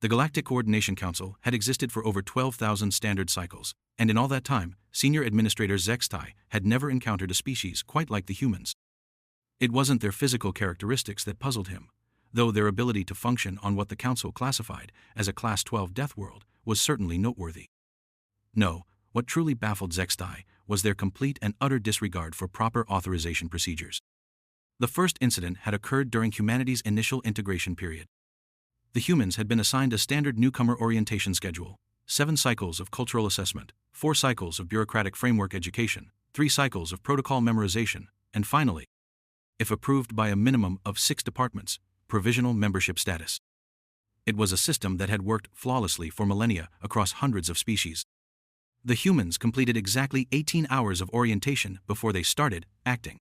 The Galactic Coordination Council had existed for over 12,000 standard cycles, and in all that time, Senior Administrator Zextai had never encountered a species quite like the humans. It wasn't their physical characteristics that puzzled him, though their ability to function on what the Council classified as a Class 12 death world was certainly noteworthy. No, what truly baffled Zextai was their complete and utter disregard for proper authorization procedures. The first incident had occurred during humanity's initial integration period. The humans had been assigned a standard newcomer orientation schedule: 7 cycles of cultural assessment, 4 cycles of bureaucratic framework education, 3 cycles of protocol memorization, and finally, if approved by a minimum of 6 departments, provisional membership status. It was a system that had worked flawlessly for millennia across hundreds of species. The humans completed exactly 18 hours of orientation before they started acting.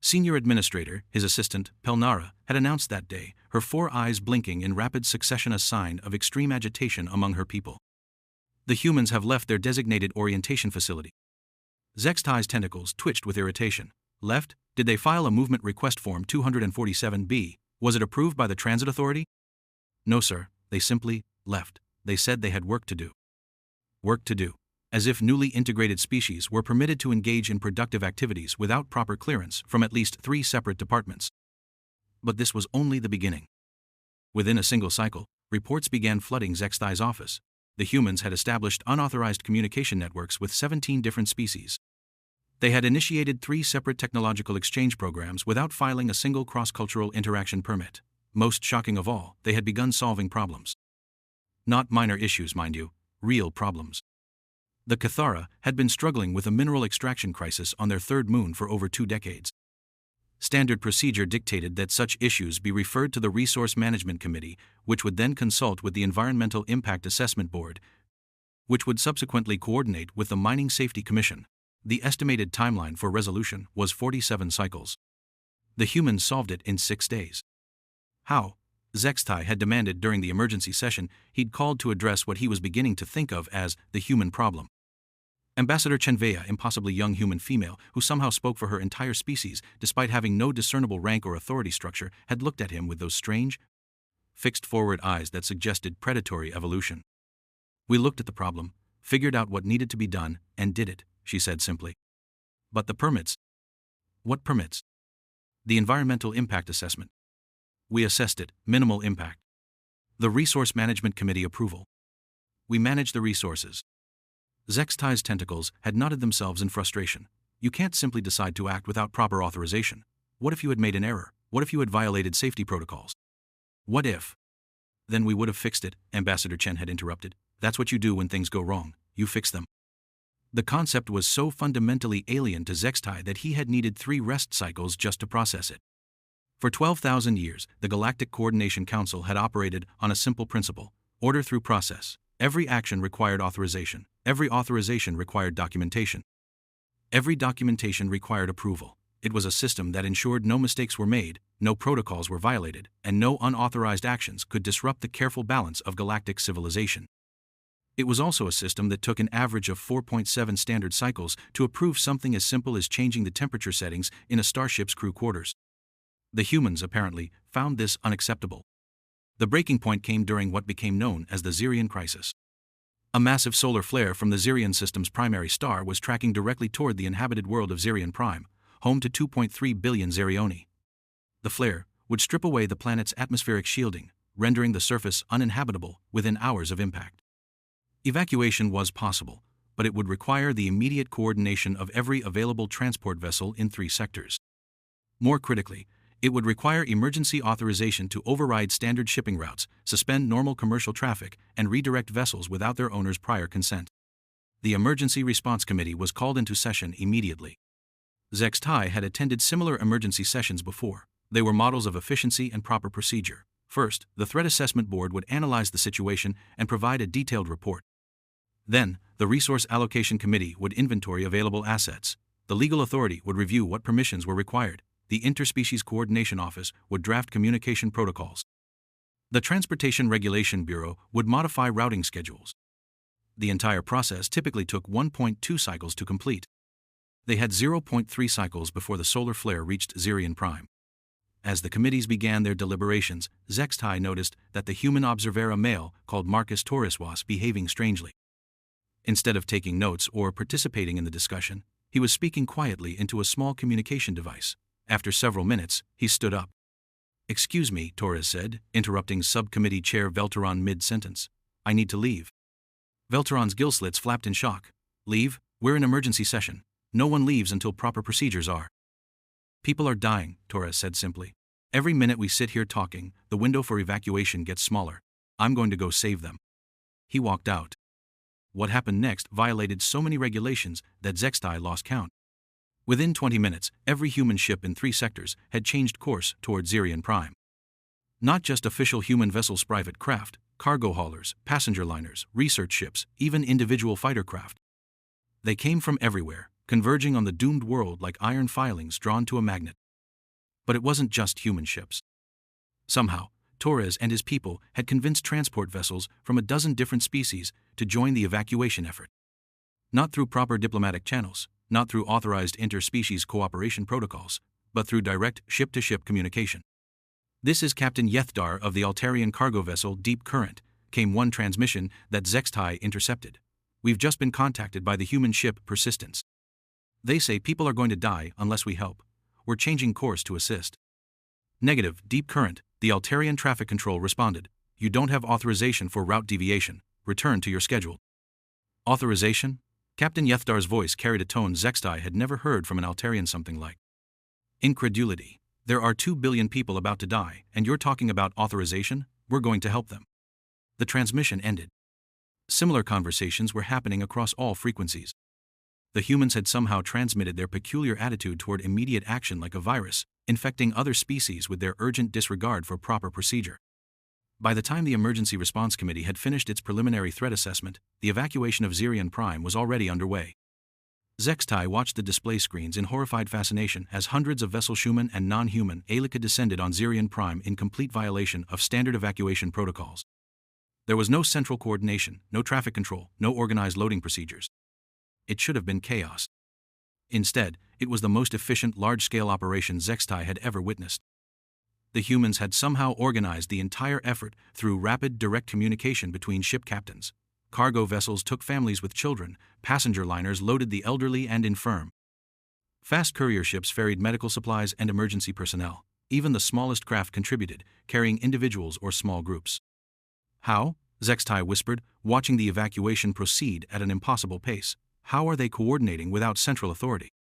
Senior Administrator, his assistant, Pelnara, had announced that day, her 4 eyes blinking in rapid succession, a sign of extreme agitation among her people. The humans have left their designated orientation facility. Zextai's tentacles twitched with irritation. Left? Did they file a movement request form 247B? Was it approved by the Transit Authority? No, sir, they simply left. They said they had work to do. Work to do. As if newly integrated species were permitted to engage in productive activities without proper clearance from at least 3 separate departments. But this was only the beginning. Within a single cycle, reports began flooding Zextai's office. The humans had established unauthorized communication networks with 17 different species. They had initiated 3 separate technological exchange programs without filing a single cross-cultural interaction permit. Most shocking of all, they had begun solving problems. Not minor issues, mind you, real problems. The Cathara had been struggling with a mineral extraction crisis on their 3rd moon for over 2 decades. Standard procedure dictated that such issues be referred to the Resource Management Committee, which would then consult with the Environmental Impact Assessment Board, which would subsequently coordinate with the Mining Safety Commission. The estimated timeline for resolution was 47 cycles. The humans solved it in 6 days. How? Zextai had demanded during the emergency session he'd called to address what he was beginning to think of as the human problem. Ambassador Chenveya, impossibly young human female who somehow spoke for her entire species despite having no discernible rank or authority structure, had looked at him with those strange, fixed-forward eyes that suggested predatory evolution. We looked at the problem, figured out what needed to be done, and did it, she said simply. But the permits? What permits? The environmental impact assessment. We assessed it, minimal impact. The Resource Management Committee approval. We manage the resources. Zextai's tentacles had knotted themselves in frustration. You can't simply decide to act without proper authorization. What if you had made an error? What if you had violated safety protocols? What if? Then we would have fixed it, Ambassador Chen had interrupted. That's what you do when things go wrong, you fix them. The concept was so fundamentally alien to Zextai that he had needed 3 rest cycles just to process it. For 12,000 years, the Galactic Coordination Council had operated on a simple principle: order through process. Every action required authorization. Every authorization required documentation. Every documentation required approval. It was a system that ensured no mistakes were made, no protocols were violated, and no unauthorized actions could disrupt the careful balance of galactic civilization. It was also a system that took an average of 4.7 standard cycles to approve something as simple as changing the temperature settings in a starship's crew quarters. The humans, apparently, found this unacceptable. The breaking point came during what became known as the Zirian Crisis. A massive solar flare from the Zirian system's primary star was tracking directly toward the inhabited world of Zirian Prime, home to 2.3 billion Zirioni. The flare would strip away the planet's atmospheric shielding, rendering the surface uninhabitable within hours of impact. Evacuation was possible, but it would require the immediate coordination of every available transport vessel in 3 sectors. More critically, it would require emergency authorization to override standard shipping routes, suspend normal commercial traffic, and redirect vessels without their owners' prior consent. The Emergency Response Committee was called into session immediately. Zextai had attended similar emergency sessions before. They were models of efficiency and proper procedure. First, the Threat Assessment Board would analyze the situation and provide a detailed report. Then, the Resource Allocation Committee would inventory available assets. The Legal Authority would review what permissions were required. The Interspecies Coordination Office would draft communication protocols. The Transportation Regulation Bureau would modify routing schedules. The entire process typically took 1.2 cycles to complete. They had 0.3 cycles before the solar flare reached Zirian Prime. As the committees began their deliberations, Zextai noticed that the human observera male called Marcus Taurus was behaving strangely. Instead of taking notes or participating in the discussion, he was speaking quietly into a small communication device. After several minutes, he stood up. "Excuse me," Torres said, interrupting subcommittee chair Velteron mid-sentence. "I need to leave." Velteron's gill slits flapped in shock. "Leave? We're in emergency session. No one leaves until proper procedures are." "People are dying," Torres said simply. "Every minute we sit here talking, the window for evacuation gets smaller. I'm going to go save them." He walked out. What happened next violated so many regulations that Zextai lost count. Within 20 minutes, every human ship in 3 sectors had changed course toward Zirian Prime. Not just official human vessels, private craft, cargo haulers, passenger liners, research ships, even individual fighter craft. They came from everywhere, converging on the doomed world like iron filings drawn to a magnet. But it wasn't just human ships. Somehow, Torres and his people had convinced transport vessels from a dozen different species to join the evacuation effort. Not through proper diplomatic channels, not through authorized interspecies cooperation protocols, but through direct ship-to-ship communication. "This is Captain Yethdar of the Altarian cargo vessel Deep Current," came one transmission that Zextai intercepted. "We've just been contacted by the human ship Persistence. They say people are going to die unless we help. We're changing course to assist." "Negative, Deep Current," the Altarian traffic control responded. "You don't have authorization for route deviation. Return to your schedule." "Authorization?" Captain Yethdar's voice carried a tone Zextai had never heard from an Altarian, something like incredulity. "There are 2 billion people about to die, and you're talking about authorization? We're going to help them." The transmission ended. Similar conversations were happening across all frequencies. The humans had somehow transmitted their peculiar attitude toward immediate action like a virus, infecting other species with their urgent disregard for proper procedure. By the time the Emergency Response Committee had finished its preliminary threat assessment, the evacuation of Zirian Prime was already underway. Zextai watched the display screens in horrified fascination as hundreds of vessel human and non-human Alika descended on Zirian Prime in complete violation of standard evacuation protocols. There was no central coordination, no traffic control, no organized loading procedures. It should have been chaos. Instead, it was the most efficient large-scale operation Zextai had ever witnessed. The humans had somehow organized the entire effort through rapid, direct communication between ship captains. Cargo vessels took families with children, passenger liners loaded the elderly and infirm. Fast courier ships ferried medical supplies and emergency personnel. Even the smallest craft contributed, carrying individuals or small groups. "How?" Zextai whispered, watching the evacuation proceed at an impossible pace. "How are they coordinating without central authority?"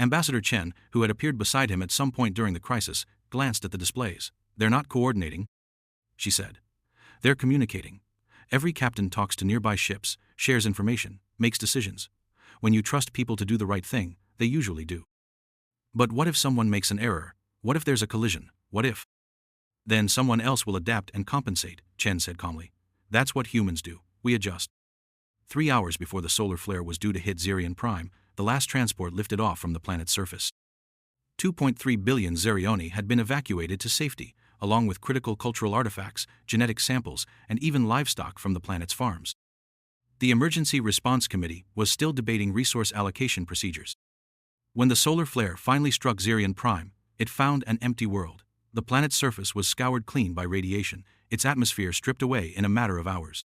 Ambassador Chen, who had appeared beside him at some point during the crisis, glanced at the displays. "They're not coordinating," she said. "They're communicating. Every captain talks to nearby ships, shares information, makes decisions. When you trust people to do the right thing, they usually do. But what if someone makes an error? What if there's a collision? What if? Then someone else will adapt and compensate," Chen said calmly. "That's what humans do. We adjust." 3 hours before the solar flare was due to hit Zirian Prime, the last transport lifted off from the planet's surface. 2.3 billion Zerioni had been evacuated to safety, along with critical cultural artifacts, genetic samples, and even livestock from the planet's farms. The Emergency Response Committee was still debating resource allocation procedures. When the solar flare finally struck Zirian Prime, it found an empty world. The planet's surface was scoured clean by radiation, its atmosphere stripped away in a matter of hours.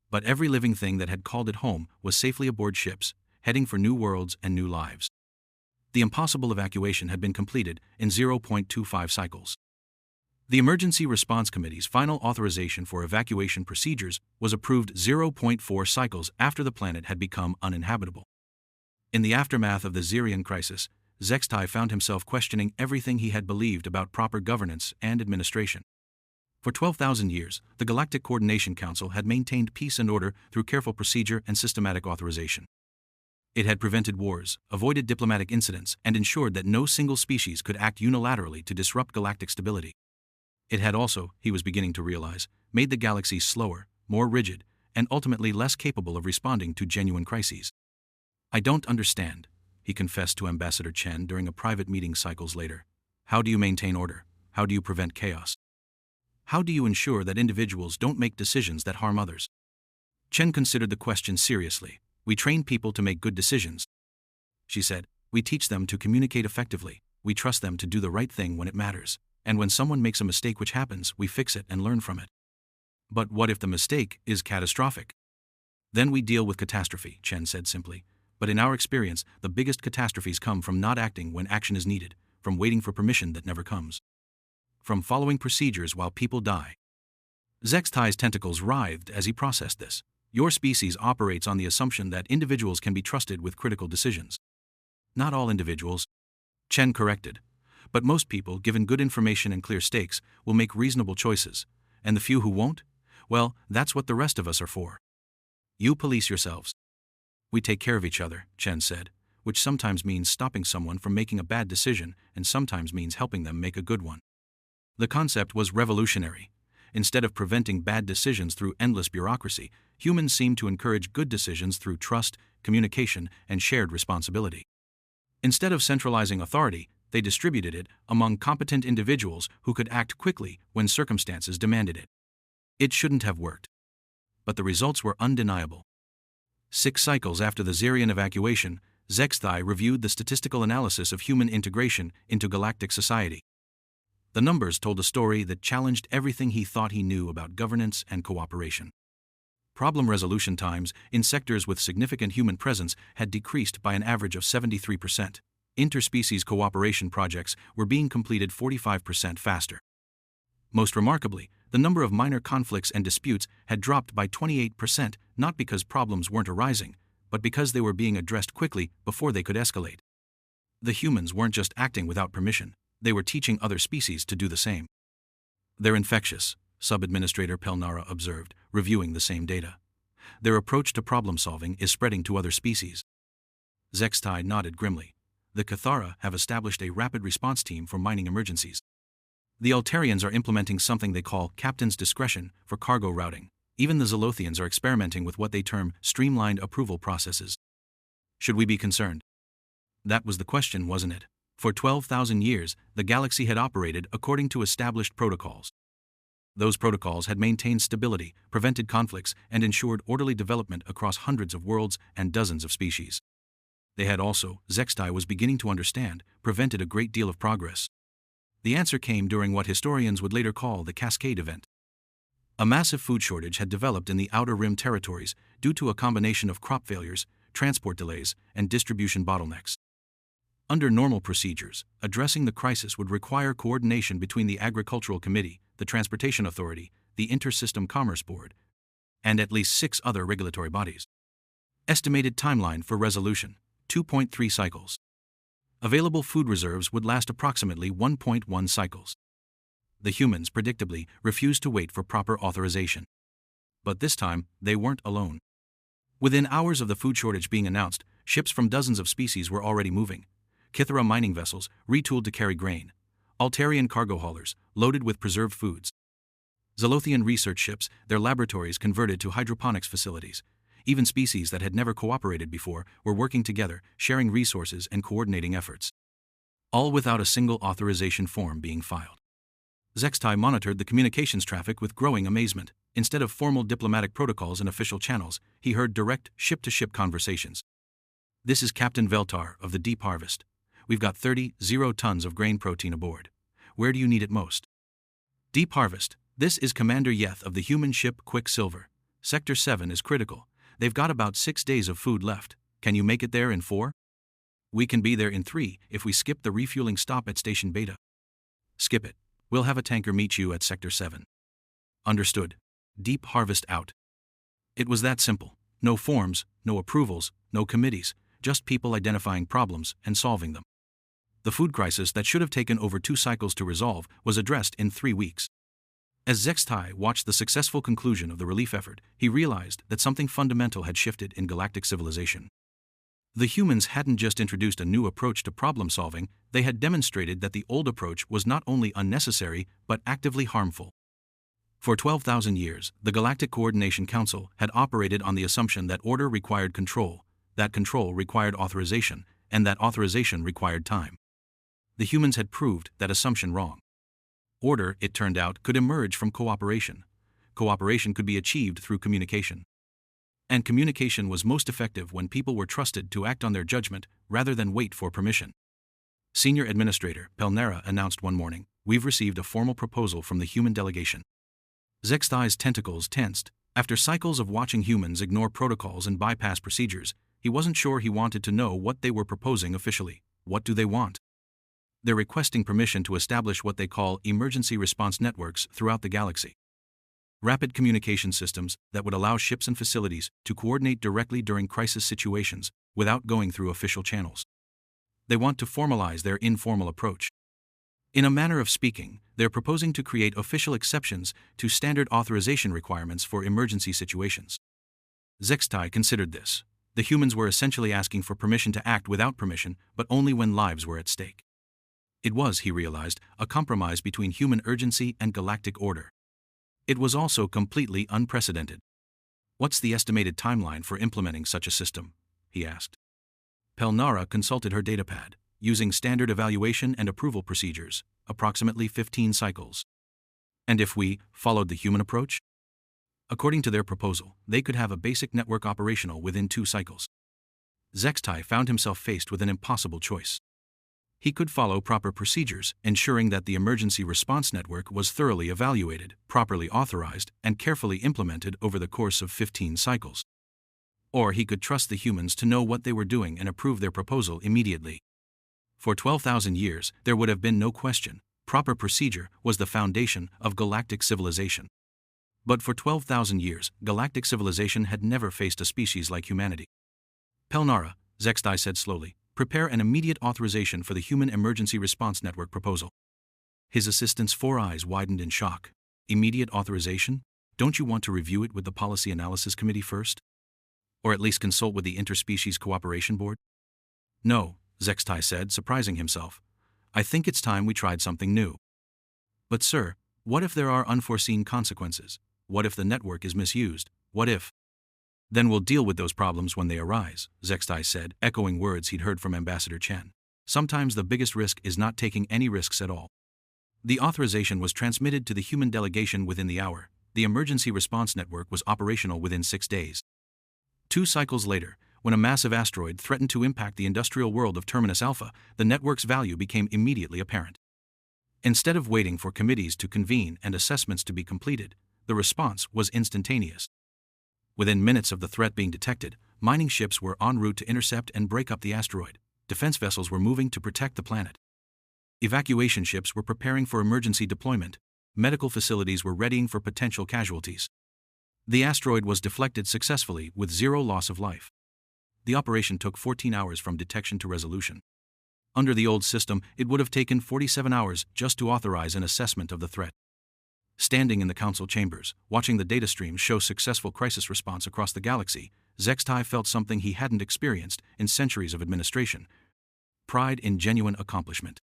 But every living thing that had called it home was safely aboard ships, heading for new worlds and new lives. The impossible evacuation had been completed in 0.25 cycles. The Emergency Response Committee's final authorization for evacuation procedures was approved 0.4 cycles after the planet had become uninhabitable. In the aftermath of the Zirian crisis, Zextai found himself questioning everything he had believed about proper governance and administration. For 12,000 years, the Galactic Coordination Council had maintained peace and order through careful procedure and systematic authorization. It had prevented wars, avoided diplomatic incidents, and ensured that no single species could act unilaterally to disrupt galactic stability. It had also, he was beginning to realize, made the galaxy slower, more rigid, and ultimately less capable of responding to genuine crises. "I don't understand," he confessed to Ambassador Chen during a private meeting cycles later. "How do you maintain order? How do you prevent chaos? How do you ensure that individuals don't make decisions that harm others?" Chen considered the question seriously. "We train people to make good decisions," she said. "We teach them to communicate effectively. We trust them to do the right thing when it matters, and when someone makes a mistake which happens, we fix it and learn from it. But what if the mistake is catastrophic? Then we deal with catastrophe, Chen said simply. But in our experience, the biggest catastrophes come from not acting when action is needed, from waiting for permission that never comes, from following procedures while people die. Zextai's tentacles writhed as he processed this. Your species operates on the assumption that individuals can be trusted with critical decisions. Not all individuals, Chen corrected. But most people, given good information and clear stakes, will make reasonable choices. And the few who won't? Well, that's what the rest of us are for. You police yourselves. We take care of each other, Chen said, which sometimes means stopping someone from making a bad decision and sometimes means helping them make a good one. The concept was revolutionary. Instead of preventing bad decisions through endless bureaucracy, humans seemed to encourage good decisions through trust, communication, and shared responsibility. Instead of centralizing authority, they distributed it among competent individuals who could act quickly when circumstances demanded it. It shouldn't have worked. But the results were undeniable. 6 cycles after the Zerian evacuation, Zextai reviewed the statistical analysis of human integration into galactic society. The numbers told a story that challenged everything he thought he knew about governance and cooperation. Problem resolution times in sectors with significant human presence had decreased by an average of 73%. Interspecies cooperation projects were being completed 45% faster. Most remarkably, the number of minor conflicts and disputes had dropped by 28%, not because problems weren't arising, but because they were being addressed quickly before they could escalate. The humans weren't just acting without permission, they were teaching other species to do the same. They're infectious, Sub-Administrator Pelnara observed, reviewing the same data. Their approach to problem-solving is spreading to other species. Zextai nodded grimly. The Cathara have established a rapid response team for mining emergencies. The Altarians are implementing something they call captain's discretion for cargo routing. Even the Zolothians are experimenting with what they term streamlined approval processes. Should we be concerned? That was the question, wasn't it? For 12,000 years, the galaxy had operated according to established protocols. Those protocols had maintained stability, prevented conflicts, and ensured orderly development across hundreds of worlds and dozens of species. They had also, Zextai was beginning to understand, prevented a great deal of progress. The answer came during what historians would later call the Cascade Event. A massive food shortage had developed in the Outer Rim territories due to a combination of crop failures, transport delays, and distribution bottlenecks. Under normal procedures, addressing the crisis would require coordination between the Agricultural Committee, the Transportation Authority, the Inter-System Commerce Board, and at least 6 other regulatory bodies. Estimated timeline for resolution, 2.3 cycles. Available food reserves would last approximately 1.1 cycles. The humans, predictably, refused to wait for proper authorization. But this time, they weren't alone. Within hours of the food shortage being announced, ships from dozens of species were already moving. Kithara mining vessels, retooled to carry grain. Altarian cargo haulers, loaded with preserved foods. Zolothian research ships, their laboratories converted to hydroponics facilities. Even species that had never cooperated before were working together, sharing resources and coordinating efforts. All without a single authorization form being filed. Zextai monitored the communications traffic with growing amazement. Instead of formal diplomatic protocols and official channels, he heard direct, ship-to-ship conversations. This is Captain Veltar of the Deep Harvest. We've got 30 tons of grain protein aboard. Where do you need it most? Deep Harvest. This is Commander Yeth of the human ship Quicksilver. Sector 7 is critical. They've got about 6 days of food left. Can you make it there in 4? We can be there in 3 if we skip the refueling stop at Station Beta. Skip it. We'll have a tanker meet you at Sector 7. Understood. Deep Harvest out. It was that simple. No forms, no approvals, no committees, just people identifying problems and solving them. The food crisis that should have taken over 2 cycles to resolve was addressed in 3 weeks. As Zextai watched the successful conclusion of the relief effort, he realized that something fundamental had shifted in galactic civilization. The humans hadn't just introduced a new approach to problem solving, they had demonstrated that the old approach was not only unnecessary but actively harmful. For 12,000 years, the Galactic Coordination Council had operated on the assumption that order required control, that control required authorization, and that authorization required time. The humans had proved that assumption wrong. Order, it turned out, could emerge from cooperation. Cooperation could be achieved through communication. And communication was most effective when people were trusted to act on their judgment rather than wait for permission. Senior Administrator Pelnera announced one morning, "We've received a formal proposal from the human delegation." Zextai's tentacles tensed. After cycles of watching humans ignore protocols and bypass procedures, he wasn't sure he wanted to know what they were proposing officially. What do they want? They're requesting permission to establish what they call emergency response networks throughout the galaxy. Rapid communication systems that would allow ships and facilities to coordinate directly during crisis situations without going through official channels. They want to formalize their informal approach. In a manner of speaking, they're proposing to create official exceptions to standard authorization requirements for emergency situations. Zextai considered this. The humans were essentially asking for permission to act without permission, but only when lives were at stake. It was, he realized, a compromise between human urgency and galactic order. It was also completely unprecedented. "What's the estimated timeline for implementing such a system?" he asked. Pelnara consulted her datapad. Using standard evaluation and approval procedures, approximately 15 cycles. And if we followed the human approach? According to their proposal, they could have a basic network operational within 2 cycles. Zextai found himself faced with an impossible choice. He could follow proper procedures, ensuring that the emergency response network was thoroughly evaluated, properly authorized, and carefully implemented over the course of 15 cycles. Or he could trust the humans to know what they were doing and approve their proposal immediately. For 12,000 years, there would have been no question. Proper procedure was the foundation of galactic civilization. But for 12,000 years, galactic civilization had never faced a species like humanity. "Pelnara," Zextai said slowly, "prepare an immediate authorization for the Human Emergency Response Network proposal." His assistant's 4 eyes widened in shock. "Immediate authorization? Don't you want to review it with the Policy Analysis Committee first? Or at least consult with the Interspecies Cooperation Board?" "No," Zextai said, surprising himself. "I think it's time we tried something new." "But sir, what if there are unforeseen consequences? What if the network is misused? What if—" "Then we'll deal with those problems when they arise," Zextai said, echoing words he'd heard from Ambassador Chen. "Sometimes the biggest risk is not taking any risks at all." The authorization was transmitted to the human delegation within the hour. The emergency response network was operational within 6 days. 2 cycles later, when a massive asteroid threatened to impact the industrial world of Terminus Alpha, the network's value became immediately apparent. Instead of waiting for committees to convene and assessments to be completed, the response was instantaneous. Within minutes of the threat being detected, mining ships were en route to intercept and break up the asteroid. Defense vessels were moving to protect the planet. Evacuation ships were preparing for emergency deployment. Medical facilities were readying for potential casualties. The asteroid was deflected successfully with 0 loss of life. The operation took 14 hours from detection to resolution. Under the old system, it would have taken 47 hours just to authorize an assessment of the threat. Standing in the council chambers, watching the data stream show successful crisis response across the galaxy, Zextai felt something he hadn't experienced in centuries of administration: pride in genuine accomplishment.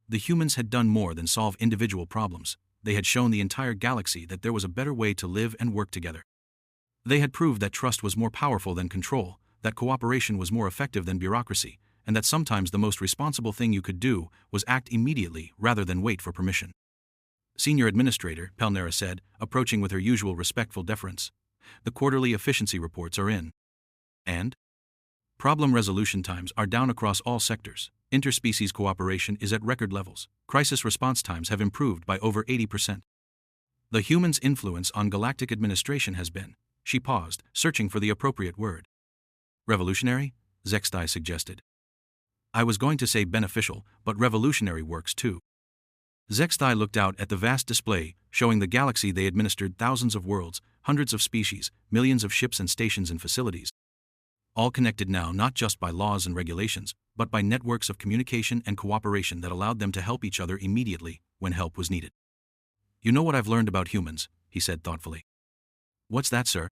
The humans had done more than solve individual problems. They had shown the entire galaxy that there was a better way to live and work together. They had proved that trust was more powerful than control, that cooperation was more effective than bureaucracy, and that sometimes the most responsible thing you could do was act immediately rather than wait for permission. "Senior Administrator," Pelnera said, approaching with her usual respectful deference, "the quarterly efficiency reports are in. And? Problem resolution times are down across all sectors. Interspecies cooperation is at record levels. Crisis response times have improved by over 80%. The humans' influence on galactic administration has been—" She paused, searching for the appropriate word. "Revolutionary?" Zextai suggested. "I was going to say beneficial, but revolutionary works too." Zextai looked out at the vast display, showing the galaxy they administered thousands of worlds, hundreds of species, millions of ships and stations and facilities. All connected now not just by laws and regulations, but by networks of communication and cooperation that allowed them to help each other immediately when help was needed. "You know what I've learned about humans," he said thoughtfully. "What's that, sir?"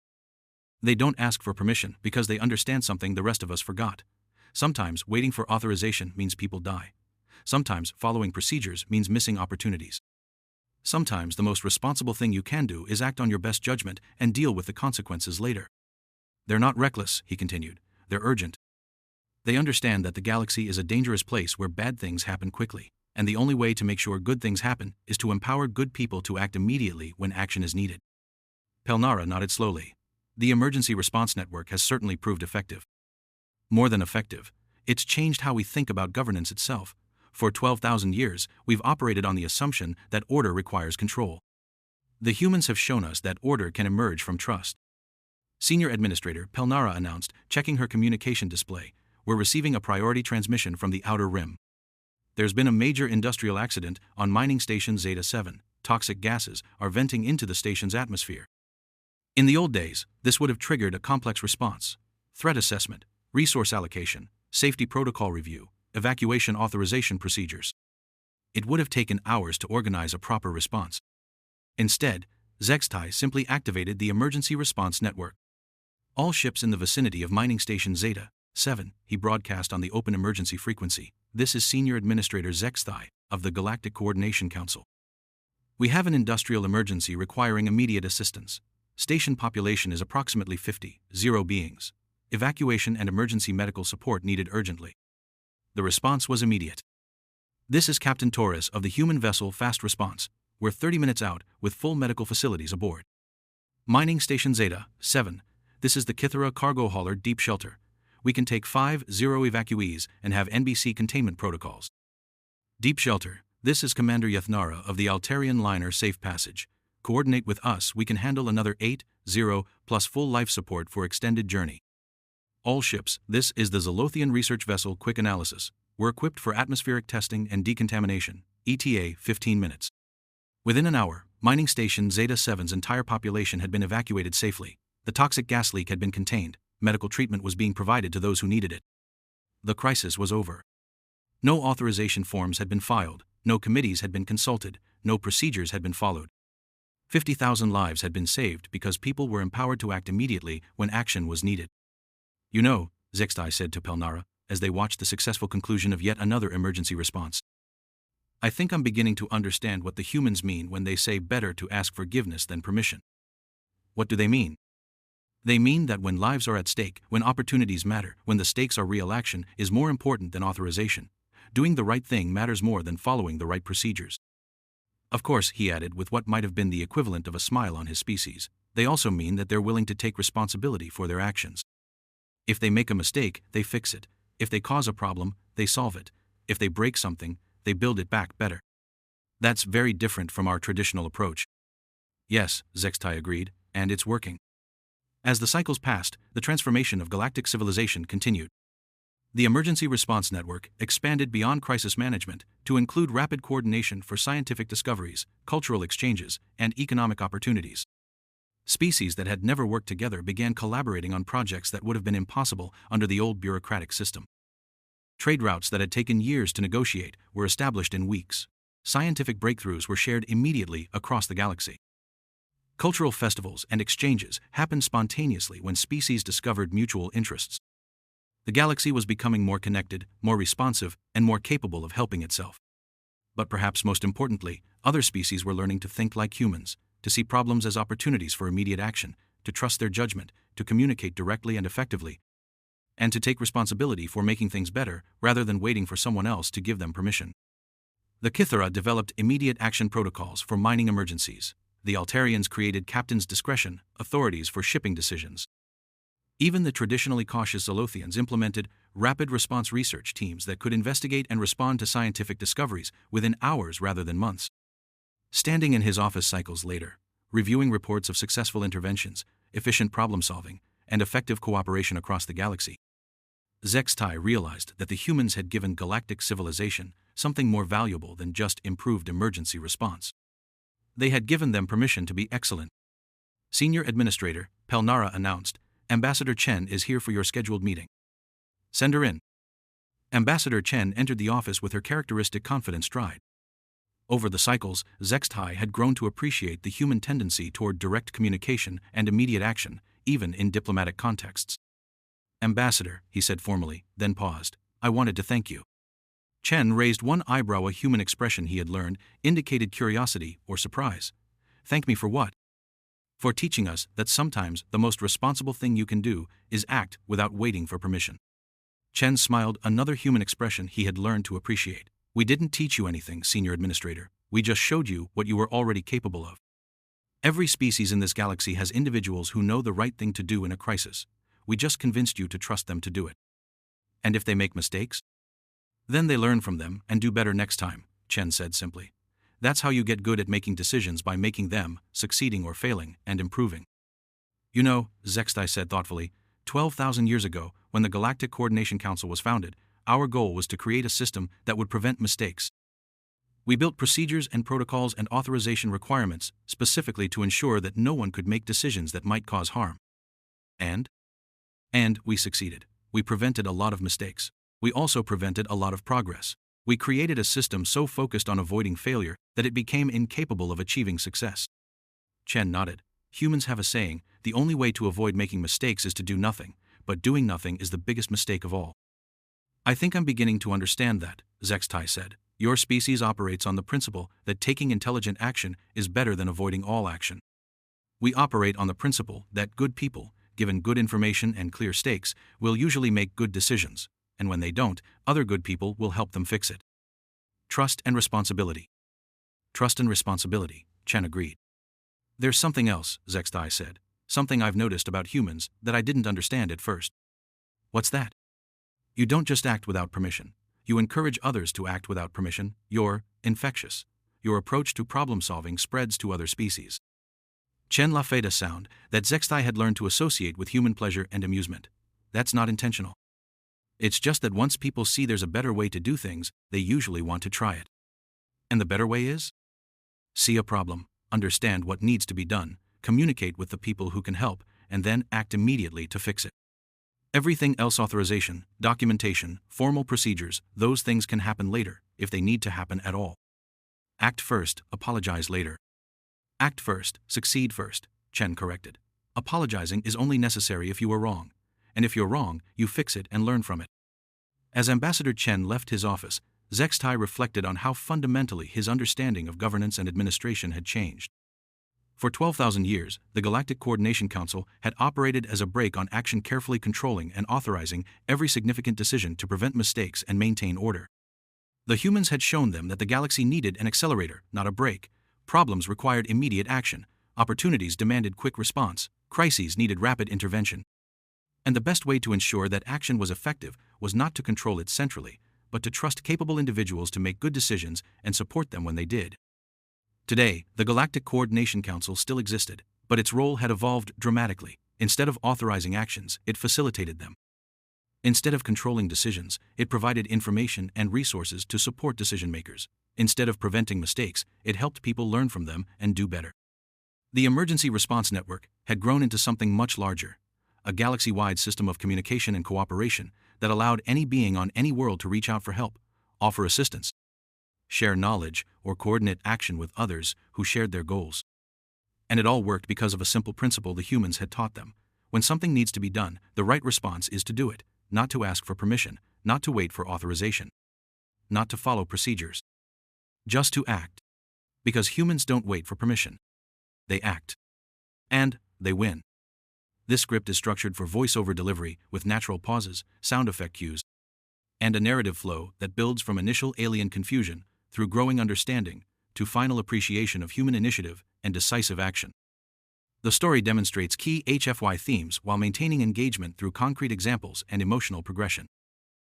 "They don't ask for permission because they understand something the rest of us forgot. Sometimes waiting for authorization means people die. Sometimes following procedures means missing opportunities. Sometimes the most responsible thing you can do is act on your best judgment and deal with the consequences later. They're not reckless," he continued. "They're urgent. They understand that the galaxy is a dangerous place where bad things happen quickly, and the only way to make sure good things happen is to empower good people to act immediately when action is needed." Pelnara nodded slowly. "The emergency response network has certainly proved effective. More than effective, it's changed how we think about governance itself. For 12,000 years, we've operated on the assumption that order requires control. The humans have shown us that order can emerge from trust. Senior Administrator Pelnara announced, checking her communication display. We're receiving a priority transmission from the Outer Rim. There's been a major industrial accident on mining station Zeta 7. Toxic gases are venting into the station's atmosphere. In the old days, this would have triggered a complex response: threat assessment, resource allocation, safety protocol review, evacuation authorization procedures. It would have taken hours to organize a proper response. Instead, Zextai simply activated the emergency response network. All ships in the vicinity of mining station Zeta 7, he broadcast on the open emergency frequency. This is Senior Administrator Zextai of the Galactic Coordination Council. We have an industrial emergency requiring immediate assistance. Station population is approximately 50 beings. Evacuation and emergency medical support needed urgently. The response was immediate. This is Captain Torres of the human vessel Fast Response. We're 30 minutes out with full medical facilities aboard. Mining Station Zeta 7. This is the Kithara cargo hauler Deep Shelter. We can take 50 evacuees and have NBC containment protocols. Deep Shelter. This is Commander Yathnara of the Altarian liner Safe Passage. Coordinate with us, we can handle another 80 plus full life support for extended journey. All ships, this is the Zolothian research vessel Quick Analysis. We're equipped for atmospheric testing and decontamination. ETA 15 minutes. Within an hour, mining station Zeta 7's entire population had been evacuated safely. The toxic gas leak had been contained. Medical treatment was being provided to those who needed it. The crisis was over. No authorization forms had been filed, no committees had been consulted, no procedures had been followed. 50,000 lives had been saved because people were empowered to act immediately when action was needed. You know, Zextai said to Pelnara, as they watched the successful conclusion of yet another emergency response. I think I'm beginning to understand what the humans mean when they say better to ask forgiveness than permission. What do they mean? They mean that when lives are at stake, when opportunities matter, when the stakes are real, action is more important than authorization. Doing the right thing matters more than following the right procedures. Of course, he added with what might have been the equivalent of a smile on his species, they also mean that they're willing to take responsibility for their actions. If they make a mistake, they fix it. If they cause a problem, they solve it. If they break something, they build it back better. That's very different from our traditional approach. Yes, Zextai agreed, and it's working. As the cycles passed, the transformation of galactic civilization continued. The Emergency Response Network expanded beyond crisis management to include rapid coordination for scientific discoveries, cultural exchanges, and economic opportunities. Species that had never worked together began collaborating on projects that would have been impossible under the old bureaucratic system. Trade routes that had taken years to negotiate were established in weeks. Scientific breakthroughs were shared immediately across the galaxy. Cultural festivals and exchanges happened spontaneously when species discovered mutual interests. The galaxy was becoming more connected, more responsive, and more capable of helping itself. But perhaps most importantly, other species were learning to think like humans, to see problems as opportunities for immediate action, to trust their judgment, to communicate directly and effectively, and to take responsibility for making things better rather than waiting for someone else to give them permission. The Kithara developed immediate action protocols for mining emergencies. The Altarians created captain's discretion authorities for shipping decisions. Even the traditionally cautious Zolothians implemented rapid response research teams that could investigate and respond to scientific discoveries within hours rather than months. Standing in his office cycles later, reviewing reports of successful interventions, efficient problem-solving, and effective cooperation across the galaxy, Zextai realized that the humans had given galactic civilization something more valuable than just improved emergency response. They had given them permission to be excellent. Senior Administrator Pelnara announced, Ambassador Chen is here for your scheduled meeting. Send her in. Ambassador Chen entered the office with her characteristic confident stride. Over the cycles, Zextai had grown to appreciate the human tendency toward direct communication and immediate action, even in diplomatic contexts. Ambassador, he said formally, then paused. I wanted to thank you. Chen raised one eyebrow. A human expression he had learned indicated curiosity or surprise. Thank me for what? For teaching us that sometimes the most responsible thing you can do is act without waiting for permission. Chen smiled, another human expression he had learned to appreciate. We didn't teach you anything, Senior Administrator. We just showed you what you were already capable of. Every species in this galaxy has individuals who know the right thing to do in a crisis. We just convinced you to trust them to do it. And if they make mistakes? Then they learn from them and do better next time, Chen said simply. That's how you get good at making decisions, by making them, succeeding or failing, and improving. You know, Zextai said thoughtfully, 12,000 years ago, when the Galactic Coordination Council was founded, our goal was to create a system that would prevent mistakes. We built procedures and protocols and authorization requirements specifically to ensure that no one could make decisions that might cause harm. And we succeeded. We prevented a lot of mistakes. We also prevented a lot of progress. We created a system so focused on avoiding failure that it became incapable of achieving success. Chen nodded. Humans have a saying, the only way to avoid making mistakes is to do nothing, but doing nothing is the biggest mistake of all. I think I'm beginning to understand that, Zextai said. Your species operates on the principle that taking intelligent action is better than avoiding all action. We operate on the principle that good people, given good information and clear stakes, will usually make good decisions, and when they don't, other good people will help them fix it. Trust and responsibility. Trust and responsibility, Chen agreed. There's something else, Zextai said, something I've noticed about humans that I didn't understand at first. What's that? You don't just act without permission. You encourage others to act without permission. You're infectious. Your approach to problem-solving spreads to other species. Chen laughed a sound that Zextai had learned to associate with human pleasure and amusement. That's not intentional. It's just that once people see there's a better way to do things, they usually want to try it. And the better way is? See a problem, understand what needs to be done, communicate with the people who can help, and then act immediately to fix it. Everything else, authorization, documentation, formal procedures, those things can happen later, if they need to happen at all. Act first, apologize later. Act first, succeed first, Chen corrected. Apologizing is only necessary if you are wrong. And if you're wrong, you fix it and learn from it. As Ambassador Chen left his office, Zextai reflected on how fundamentally his understanding of governance and administration had changed. For 12,000 years, the Galactic Coordination Council had operated as a brake on action, carefully controlling and authorizing every significant decision to prevent mistakes and maintain order. The humans had shown them that the galaxy needed an accelerator, not a brake. Problems required immediate action, opportunities demanded quick response, crises needed rapid intervention. And the best way to ensure that action was effective was not to control it centrally, but to trust capable individuals to make good decisions and support them when they did. Today, the Galactic Coordination Council still existed, but its role had evolved dramatically. Instead of authorizing actions, it facilitated them. Instead of controlling decisions, it provided information and resources to support decision-makers. Instead of preventing mistakes, it helped people learn from them and do better. The Emergency Response Network had grown into something much larger, a galaxy-wide system of communication and cooperation that allowed any being on any world to reach out for help, offer assistance, share knowledge, or coordinate action with others who shared their goals. And it all worked because of a simple principle the humans had taught them. When something needs to be done, the right response is to do it, not to ask for permission, not to wait for authorization, not to follow procedures. Just to act. Because humans don't wait for permission. They act. And they win. This script is structured for voiceover delivery with natural pauses, sound effect cues, and a narrative flow that builds from initial alien confusion through growing understanding to final appreciation of human initiative and decisive action. The story demonstrates key HFY themes while maintaining engagement through concrete examples and emotional progression.